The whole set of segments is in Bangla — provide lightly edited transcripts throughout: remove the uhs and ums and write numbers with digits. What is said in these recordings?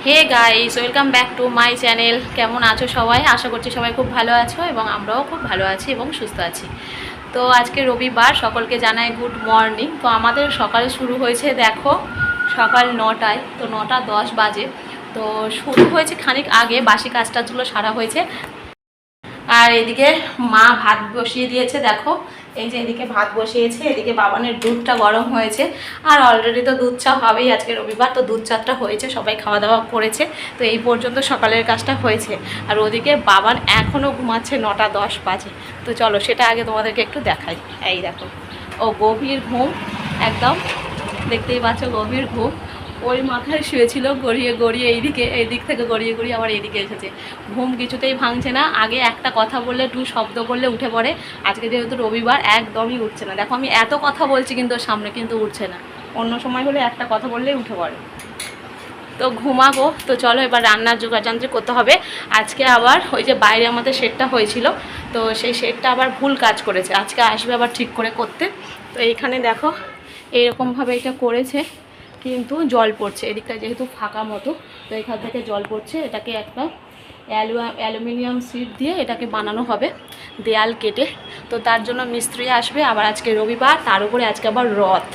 Hey guys, welcome back to my channel. কেমন আছো সবাই? আশা করছি সবাই খুব ভালো আছো এবং আমরাও খুব ভালো আছি এবং সুস্থ আছি। তো আজকে রবিবার, সকলকে জানাই গুড মর্নিং। তো আমাদের সকাল শুরু হয়েছে দেখো সকাল 9টায়, তো 9:10 বাজে। তো শুরু হয়েছে খানিক আগে, বাসি কাজ টাজগুলো সারা হয়েছে। আর এদিকে মা ভাত বসিয়ে দিয়েছে, দেখো এই যে এদিকে ভাত বসিয়েছে, এদিকে বাবানের দুধটা গরম হয়েছে। আর অলরেডি তো দুধ চা হবেই, আজকে রবিবার, তো দুধ চাটা হয়েছে, সবাই খাওয়া দাওয়া করেছে। তো এই পর্যন্ত সকালের কাজটা হয়েছে। আর ওদিকে বাবান এখনও ঘুমাচ্ছে, 9:10 বাজে। তো চলো সেটা আগে তোমাদেরকে একটু দেখাই। এই দেখো, ও গভীর ঘুম, একদম দেখতেই পাচ্ছ গভীর ঘুম। ওই মাথায় শুয়েছিল, গড়িয়ে গড়িয়ে এই দিক থেকে গড়িয়ে গড়িয়ে আবার এইদিকে এসেছে। ঘুম কিছুতেই ভাঙছে না। আগে একটা কথা বললে, টু শব্দ করলে উঠে পড়ে। আজকে যেহেতু রবিবার, একদমই উঠছে না। দেখো আমি এত কথা বলছি কিন্তু সামনে কিন্তু উঠছে না। অন্য সময় হলে একটা কথা বললেই উঠে পড়ে। তো ঘুমাবো। তো চলো এবার রান্নার যোগাযন্ত্র করতে হবে। আজকে আবার ওই যে বাইরে আমাদের শেডটা হয়েছিল, তো সেই শেডটা আবার ভুল কাজ করেছে। আজকে আসবে আবার ঠিক করে করতে। তো এইখানে দেখো এইরকমভাবে এটা করেছে, কিন্তু জল পড়ছে এদিকটা যেহেতু ফাঁকা মতো, তো এখান থেকে জল পড়ছে। এটাকে একটা অ্যালুমিনিয়াম শিট দিয়ে এটাকে বানানো হবে, দেয়াল কেটে। তো তার জন্য মিস্ত্রি আসবে। আবার আজকে রবিবার, তার উপরে আজকে আবার রথ,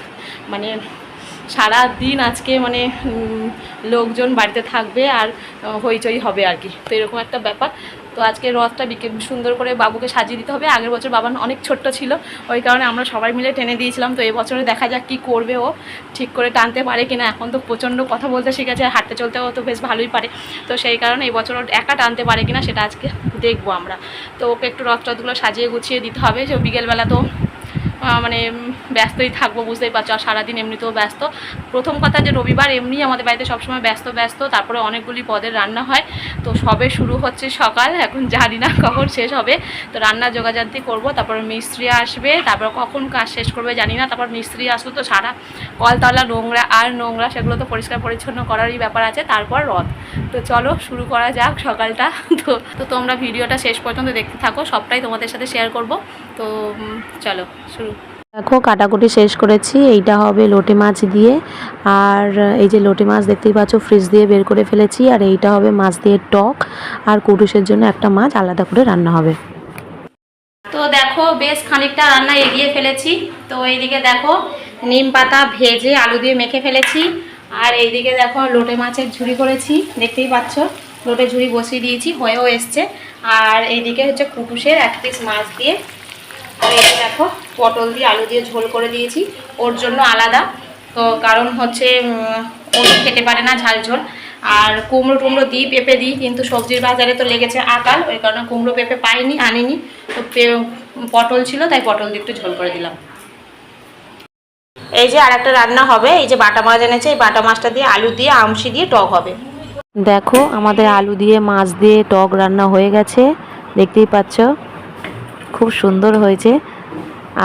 মানে সারা দিন আজকে মানে লোকজন বাড়িতে থাকবে আর হইচই হবে আর কি। তো এরকম একটা ব্যাপার। তো আজকে রথটা সুন্দর করে বাবুকে সাজিয়ে দিতে হবে। আগের বছর বাবা অনেক ছোট্ট ছিল, ওই কারণে আমরা সবাই মিলে টেনে দিয়েছিলাম। তো এই বছরে দেখা যাক কী করবে, ও ঠিক করে টানতে পারে কিনা। এখন তো প্রচণ্ড কথা বলতে শিখেছে, আর হাঁটতে চলতেও তো বেশ ভালোই পারে। তো সেই কারণে এই বছর একা টানতে পারে কিনা সেটা আজকে দেখবো আমরা। তো ওকে একটু রথগুলো সাজিয়ে গুছিয়ে দিতে হবে। যে বিকেলবেলা তো মানে ব্যস্তই থাকবো, বুঝতেই পারছো। আর সারাদিন এমনিতেও ব্যস্ত। প্রথম কথা যে রবিবার এমনি আমাদের বাড়িতে সবসময় ব্যস্ত। তারপরে অনেকগুলি পদের রান্না হয়। তো সবে শুরু হচ্ছে সকাল, এখন জানি না কখন শেষ হবে। তো রান্নার যোগাযান্তি করবো, তারপর মিস্ত্রি আসবে, তারপর কখন কাজ শেষ করবে জানি না। তারপর মিস্ত্রি আসলো তো সারা কলতলা নোংরা সেগুলো তো পরিষ্কার পরিচ্ছন্ন করারই ব্যাপার আছে। তারপর রথ। তো চলো শুরু করা যাক সকালটা। তো তোমরা ভিডিওটা শেষ পর্যন্ত দেখতে থাকো, সবটাই তোমাদের সাথে শেয়ার করব। তো চলো শুরু। দেখো কাটাকুটি শেষ করেছি। এইটা হবে লোটে মাছ দিয়ে। আর এই যে লোটে মাছ দেখতেই পাচ্ছ, ফ্রিজ দিয়ে বের করে ফেলেছি। আর এইটা হবে মাছ দিয়ে টক। আর কুটুসের জন্য একটা মাছ আলাদা করে রান্না হবে। তো দেখো বেশ খানিকটা রান্না এগিয়ে ফেলেছি। তো এইদিকে দেখো নিম পাতা ভেজে আলু দিয়ে মেখে ফেলেছি। আর এইদিকে দেখো লোটে মাছের ঝুড়ি করেছি, দেখতেই পাচ্ছ। লোটে ঝুড়ি বসিয়ে দিয়েছি, হয়েও এসছে। আর এইদিকে হচ্ছে কুটুসের এক পিস মাছ দিয়ে। আর এই দেখো পটল দিয়ে আলু দিয়ে ঝোল করে দিয়েছি, ওর জন্য আলাদা। তো কারণ হচ্ছে ও খেতে পারে না ঝাল ঝোল। আর কুমড়ো দিই, পেঁপে দিই, কিন্তু সবজির বাজারে তো লেগেছে আকাল, ওই কারণে কুমড়ো পেঁপে আনিনি। তো পটল ছিল, তাই পটল দিয়ে একটু ঝোল করে দিলাম। এই যে আর একটা রান্না হবে, এই যে বাটা মাছ এনেছে, এই বাটা মাছটা দিয়ে আলু দিয়ে আমশি দিয়ে টক হবে। দেখো আমাদের আলু দিয়ে মাছ দিয়ে টক রান্না হয়ে গেছে, দেখতেই পাচ্ছ খুব সুন্দর হয়েছে।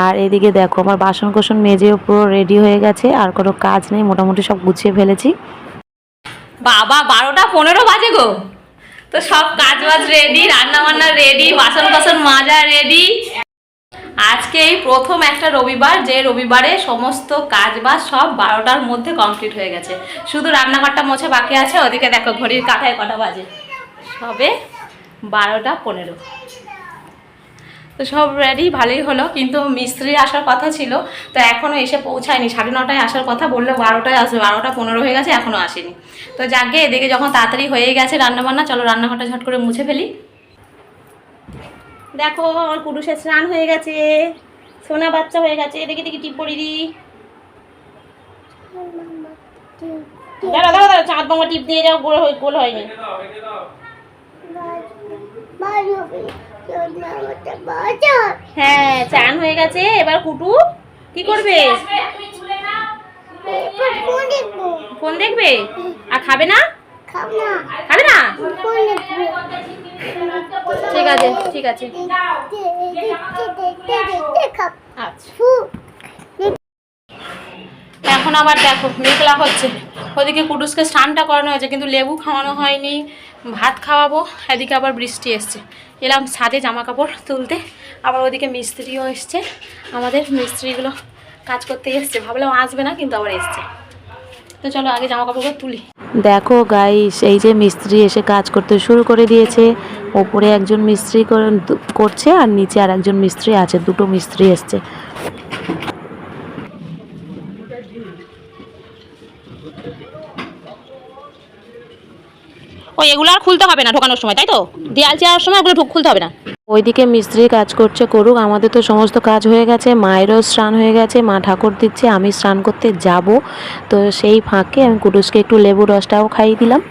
আর এদিকে দেখো আমার বাসন কোসন মেজেও পুরো রেডি হয়ে গেছে, আর কোনো কাজ নেই, মোটামুটি সব গুছিয়ে ফেলেছি। বাবা 12:15 বাজে গো। তো সব কাজ বাজ রেডি, রান্না বান্না রেডি, বাসন কোসন মাজা রেডি। আজকে এই প্রথম একটা রবিবার, যে রবিবারে সমস্ত কাজ বাজ সব 12টার মধ্যে কমপ্লিট হয়ে গেছে। শুধু রান্নাঘরটা মোছা বাকি আছে। ওদিকে দেখো ঘড়ির কাঁটায় কটা বাজে, সবে 12:15। তো সব রেডি, ভালোই হলো। কিন্তু মিস্ত্রি আসার কথা ছিল, তো এখনও এসে পৌঁছায়নি। 9:30টায় আসার কথা, বললো 12টায় আসবে, 12:15 হয়ে গেছে, এখনও আসেনি। তো যাকে এদিকে যখন তাড়াতাড়ি হয়ে গেছে রান্নাবান্না, চলো রান্নাঘরটা ঝট করে মুছে ফেলি। দেখো আমার কুটুসের স্নান হয়ে গেছে, সোনা বাচ্চা হয়ে গেছে। দেখি টিপ পরি দি। দাঁড়া চাঁদ বাংলা টিপ দিয়ে যাও, গোল হয়নি। হ্যাঁ চান হয়ে গেছে। এবার কুটু কি করবে? ফোন দেখবে। আর খাবে না? খাবে না? ঠিক আছে আচ্ছা। এখন আবার দেখো মেঘলা হচ্ছে। ওদিকে কুটুসকে স্নানটা করানো হয়েছে, কিন্তু লেবু খাওয়ানো হয়নি। ভাত খাওয়াবো, এদিকে আবার বৃষ্টি এসছে। এলাম ছাদে জামা কাপড় তুলতে। আবার ওদিকে মিস্ত্রিও এসছে, আমাদের মিস্ত্রিগুলো কাজ করতে এসছে। ভাবলাম আসবে না, কিন্তু আবার এসছে। তো চলো আগে জামা কাপড়গুলো তুলি। দেখো গাইস, এই যে মিস্ত্রি এসে কাজ করতে শুরু করে দিয়েছে। ওপরে একজন মিস্ত্রি করছে আর নিচে আর একজন মিস্ত্রি আছে, দুটো মিস্ত্রি এসছে। ওই এগুলো আর খুলতে হবে না ঢোকানোর সময়, তাই তো? দেয়াল চেয়ার সময় ওগুলো খুলতে হবে না। ওইদিকে মিস্ত্রি কাজ করছে, করুক, আমাদের তো সমস্ত কাজ হয়ে গেছে। মায়েরও স্নান হয়ে গেছে, মা ঠাকুর দিচ্ছে, আমি স্নান করতে যাব। তো সেই ফাঁকে আমি কুটুসকে একটু লেবু রসটাও খাইয়ে দিলাম।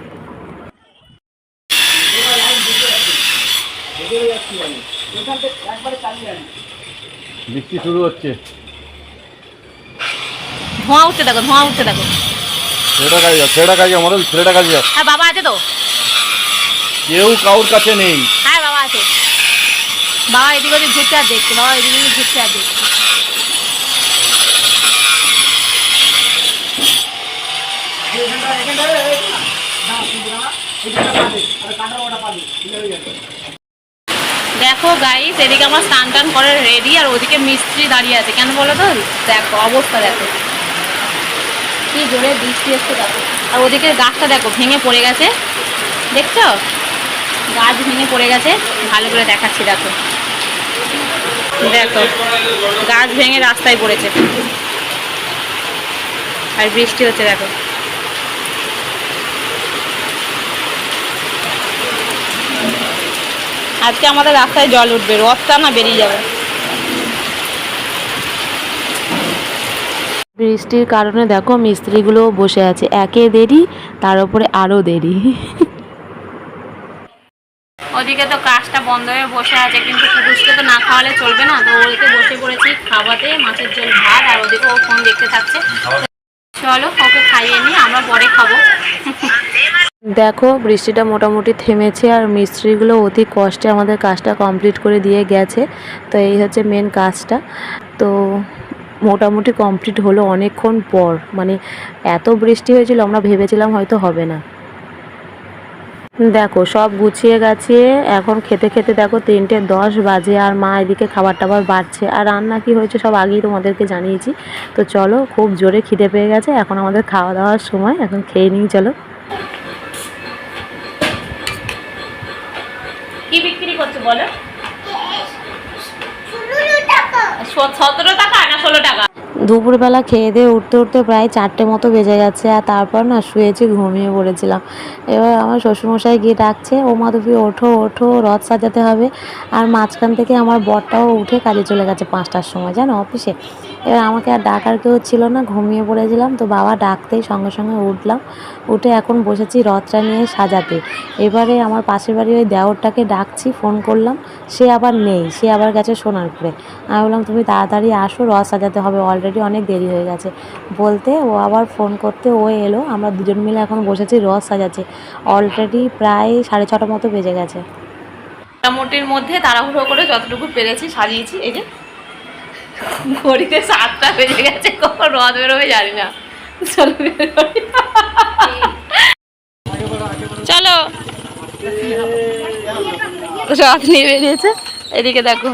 বৃষ্টি শুরু হচ্ছে। ধোঁয়া উঠতে দেখো, ধোঁয়া উঠতে দেখো। ছেলেটা কাজে মডেল, ছেলেটা কাজে যাচ্ছে। হ্যাঁ বাবা আছে তো? কেউ কারোর কাছে নেই। হ্যাঁ বাবা আছে। বাবা এদিকে ওদিক ঘুরতে আর দেখছে, বাবা এদিকে ওদিক ঘুরতে আর দেখছে। দেখো গাইস, এদিকে আমার স্নান টান করে রেডি, আর ওদিকে মিস্ত্রি দাঁড়িয়ে আছে। কেন বলো তো? দেখো অবস্থা দেখো, কি জোরে বৃষ্টি এসছে দেখো। আর ওদিকে গাছটা দেখো ভেঙে পড়ে গেছে, দেখছো? গাছ ভেঙে পড়ে গেছে, ভালো করে দেখাচ্ছি দেখো। দেখো গাছ ভেঙে রাস্তায় পড়েছে, আর বৃষ্টি হচ্ছে দেখো। আজকে আমাদের রাস্তায় জল উঠবে, রথটা না বেরিয়ে যাবে। বৃষ্টির কারণে দেখো মিস্ত্রিগুলো বসে আছে, একে দেরি তার উপরে আরও দেরি। ওদিকে তো কাজটা বন্ধ হয়ে বসে আছে, কিন্তু পুরুষকে তো না খাওয়ালে চলবে না। তো ওদিকে বসে পড়েছি খাওয়াতে, মাছের ঝোল ভাত, আর ওদিকে ও ফোন দেখতে থাকছে। চলো ওকে খাইয়ে নিই, আমরা পরে খাবো। দেখো বৃষ্টিটা মোটামুটি থেমেছে, আর মিস্ত্রিগুলো অতি কষ্টে আমাদের কাজটা কমপ্লিট করে দিয়ে গেছে। তো এই হচ্ছে মেন কাজটা। তো মোটামুটি কমপ্লিট হলো অনেকক্ষণ পর, মানে এত বৃষ্টি হয়েছিল আমরা ভেবেছিলাম হয়তো হবে না। দেখো সব গুছিয়ে গাছিয়ে এখন খেতে খেতে দেখো 3:10 বাজে, আর মা এদিকে খাবার টাবার বাড়ছে। আর রান্না কি হয়েছে সব আগেই তোমাদেরকে জানিয়েছি। তো চলো, খুব জোরে খিদে পেয়ে গেছে, এখন আমাদের খাওয়া দাওয়ার সময়, এখন খেয়ে নিই চলো। কি বিক্রি করছো বলো? 17 টাকা না 16 টাকা? দুপুরবেলা খেয়ে দিয়ে উঠতে উঠতে প্রায় 4টে মতো বেজে গেছে, আর তারপর না শুয়েছি, ঘুমিয়ে পড়েছিলাম। এবার আমার শ্বশুরমশাই গিয়ে ডাকছে, ও মাধবী ওঠো ওঠো, রথ সাজাতে হবে। আর মাঝখান থেকে আমার বরটাও উঠে কাজে চলে গেছে 5টার সময়, জানো, অফিসে। এবার আমাকে আর ডাকার কেউ ছিল না, ঘুমিয়ে পড়েছিলাম। তো বাবা ডাকতেই সঙ্গে সঙ্গে উঠলাম, উঠে এখন বসেছি রথটা নিয়ে সাজাতে। এবারে আমার পাশের বাড়ির ওই দেওরটাকে ডাকছি, ফোন করলাম, সে আবার নেই, সে আবার গেছে সোনারপুরে। আমি বললাম তুমি তাড়াতাড়ি আসো, রথ সাজাতে হবে, অলরেডি অনেক দেরি হয়ে গেছে। বলতে ও আবার ফোন করতে ও এলো, আমরা দুজন মিলে এখন বসেছি রথ সাজাচ্ছি। অলরেডি প্রায় 6:30 মতো বেজে গেছে। মোটামুটির মধ্যে তাড়াহুড়ো করে যতটুকু পেরেছি সাজিয়েছি। এই যে ঘড়িতে 7টা বেজে গেছে, কখন রথ বেরোবে জানি না। চলো বের করি। চলো, রথ নিয়ে বেরিয়েছে। এদিকে দেখো,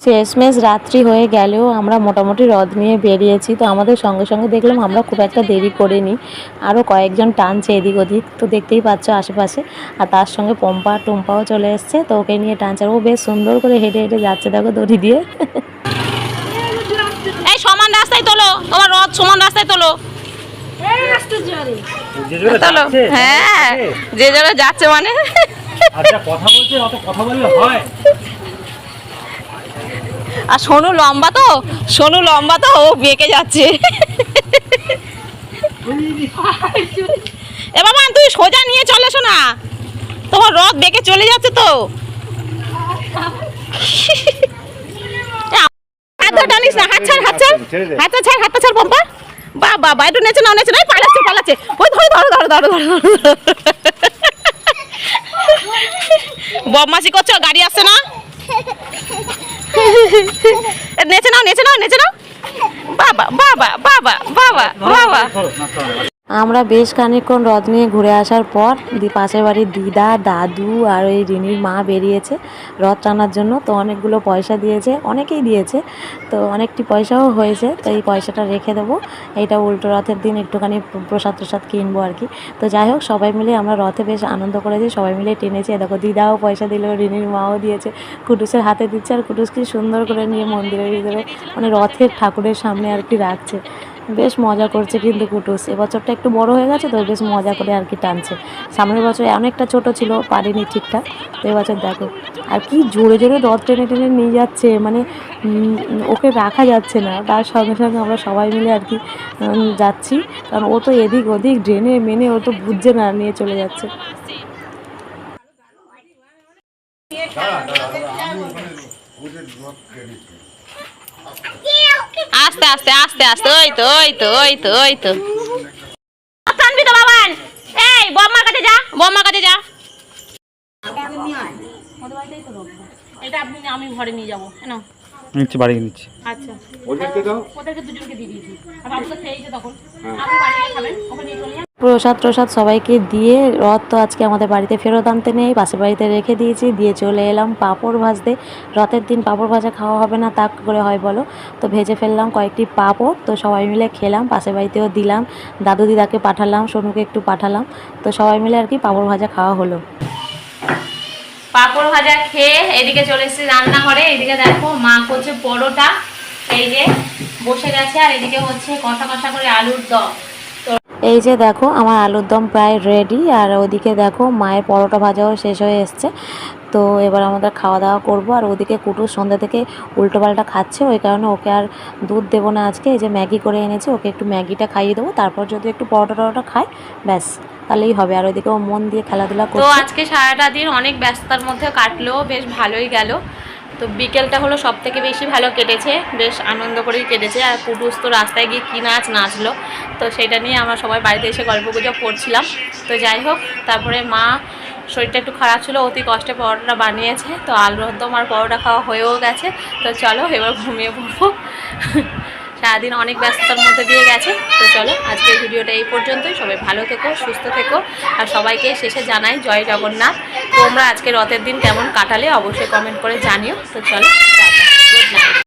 শেষমেশ রাত্রি হয়ে গেলেও আমরা মোটামুটি রথ নিয়ে বেরিয়েছি। তো আমাদের সঙ্গে সঙ্গে দেখলাম আমরা খুব একটা দেরি করিনি, আরও কয়েকজন টানছে এদিক ওদিক, তো দেখতেই পাচ্ছ আশেপাশে। আর তার সঙ্গে পম্পা টুম্পাও চলে এসছে, তো ওকে নিয়ে টানছে। ও বেশ সুন্দর করে হেঁটে হেঁটে যাচ্ছে দেখো দড়ি দিয়ে। এই সমান রাস্তায় তোলো, তোমার রথ সমান রাস্তায় তোলো। তোলো, হ্যাঁ যে যারা যাচ্ছে মানে। আচ্ছা কথা বলছে, অত কথা বললে হয়? আর সোনু লম্বা তো, সোনু লম্বা তো, ও বেঁকে যাচ্ছে। এ বাবা তুই সোজা নিয়ে চলে এসো না, তোমার রথ বেঁকে চলে যাচ্ছে তো। হাত টানিস না, হাত ছাড়, হাত ছাড়, হাতটা ছাড়, হাতটা ছাড় পম্পা। বাবা বা একটু নেচে নাও, নেচে নাও, পালাচ্ছে পালাচ্ছে। ওই ধরো ধরো ধরো ধরো ধরো। বদমাশি করছো, গাড়ি আসছে না। নেচে নাও, নেচে নাও, নেচে নাও। বাবা বাবা বাবা বাবা বাবা। আমরা বেশ খানিকক্ষণ রথ নিয়ে ঘুরে আসার পর পাশের বাড়ির দিদা দাদু আর ওই রিনির মা বেরিয়েছে রথ টানার জন্য। তো অনেকগুলো পয়সা দিয়েছে, অনেকেই দিয়েছে, তো অনেকটি পয়সাও হয়েছে। তো এই পয়সাটা রেখে দেবো, এইটা উল্টো রথের দিন একটুখানি প্রসাদ টসাদ কিনবো আর কি। তো যাই হোক, সবাই মিলে আমরা রথে বেশ আনন্দ করেছি, সবাই মিলে টেনেছি। দেখো দিদাও পয়সা দিল, রিনির মাও দিয়েছে, কুটুসের হাতে দিচ্ছে, আর কুটুস কি সুন্দর করে নিয়ে মন্দিরের ভিতরে মানে রথের ঠাকুরের সামনে আর কি রাখছে। বেশ মজা করছে কিন্তু কুটুস, এবছরটা একটু বড় হয়ে গেছে তো বেশ মজা করে আর কি টানছে। সামনের বছর অনেকটা ছোট ছিল, পারিনি ঠিকঠাক, তো এবছর দেখো আর কি জোরে জোরে রথ টেনে টেনে নিয়ে যাচ্ছে, মানে ওকে রাখা যাচ্ছে না। তার সঙ্গে সঙ্গে আমরা সবাই মিলে আর কি যাচ্ছি, কারণ ও তো এদিক ওদিক ড্রেনে মেনে ও তো বুঝছে না, নিয়ে চলে যাচ্ছে। আস্তে আস্তে আস্তে আস্তে, ওই তো ওই তো ওই তো ওই তো টানবি তো বাবান। এই বম্মার কাছে যা, বম্মার কাছে যা। এটা আপনি আমি ঘরে নিয়ে যাবো না, নিচ্ছি, বাড়ি নিচ্ছি। আচ্ছা ওদেরকে দাও, ওদেরকে দুজনকে দিয়ে দিয়েছি। আর বাবু তো খেয়েছে তখন, আপনি বাড়ি গিয়ে খাবেন, ওখানে নিয়ে চলে যান। প্রসাদ টসাদ সবাইকে দিয়ে রথ তো আজকে আমাদের বাড়িতে ফেরত আনতে নেই, পাশের বাড়িতে রেখে দিয়েছি, দিয়ে চলে এলাম পাঁপড় ভাজতে। রথের দিন পাঁপড় ভাজা খাওয়া হবে না তা করে হয় বলো, তো ভেজে ফেললাম কয়েকটি পাঁপড়, তো সবাই মিলে খেলাম, পাশের বাড়িতেও দিলাম, দাদু দিদাকে পাঠালাম, সোনুকে একটু পাঠালাম, তো সবাই মিলে আর কি পাঁপড় ভাজা খাওয়া হলো। পাঁপড় ভাজা খেয়ে এদিকে চলে এসেছি রান্নাঘরে। এদিকে দেখো মা করছে পরোটা, এই যে বসে গেছে, আর এদিকে হচ্ছে কষা কষা করে আলুর দম। এই যে দেখো আমার আলুর দম প্রায় রেডি, আর ওদিকে দেখো মায়ের পরোটা ভাজাও শেষ হয়ে এসছে। তো এবার আমাদের খাওয়া দাওয়া করবো। আর ওদিকে কুটুর সন্ধ্যা থেকে উল্টোপাল্টা খাচ্ছে, ওই কারণে ওকে আর দুধ দেবো না আজকে। এই যে ম্যাগি করে এনেছি, ওকে একটু ম্যাগিটা খাইয়ে দেবো, তারপর যদি একটু পরোটা টরোটা খায় ব্যাস তাহলেই হবে। আর ওইদিকে ও মন দিয়ে খেলাধুলা তো করছে। আজকে সারাটা দিন অনেক ব্যস্ততার মধ্যে কাটলো, বেশ ভালোই গেল। তো বিকেলটা হলো সব থেকে বেশি ভালো কেটেছে, বেশ আনন্দ করেই কেটেছে। আর কুটুস তো রাস্তায় গিয়ে কী নাচ নাচলো, তো সেটা নিয়ে আমরা সবাই বাড়িতে এসে গল্পগুজব করছিলাম। তো যাই হোক, তারপরে মা শরীরটা একটু খারাপ ছিল, অতি কষ্টে পরোটাটা বানিয়েছে, তো আলুর দম আর পরোটা খাওয়া হয়েও গেছে। তো চলো এবার ঘুমিয়ে পড়বো, সারাদিন অনেক ব্যস্ততার মধ্যে দিয়ে গেছে। তো চলো আজকের ভিডিওটা এই পর্যন্তই, সবাই ভালো থেকো, সুস্থ থেকো, আর সবাইকে শেষে জানাই জয় জগন্নাথ। তোমরা আজকে রথের দিন কেমন কাটালে অবশ্যই কমেন্ট করে জানিও। তো চলো।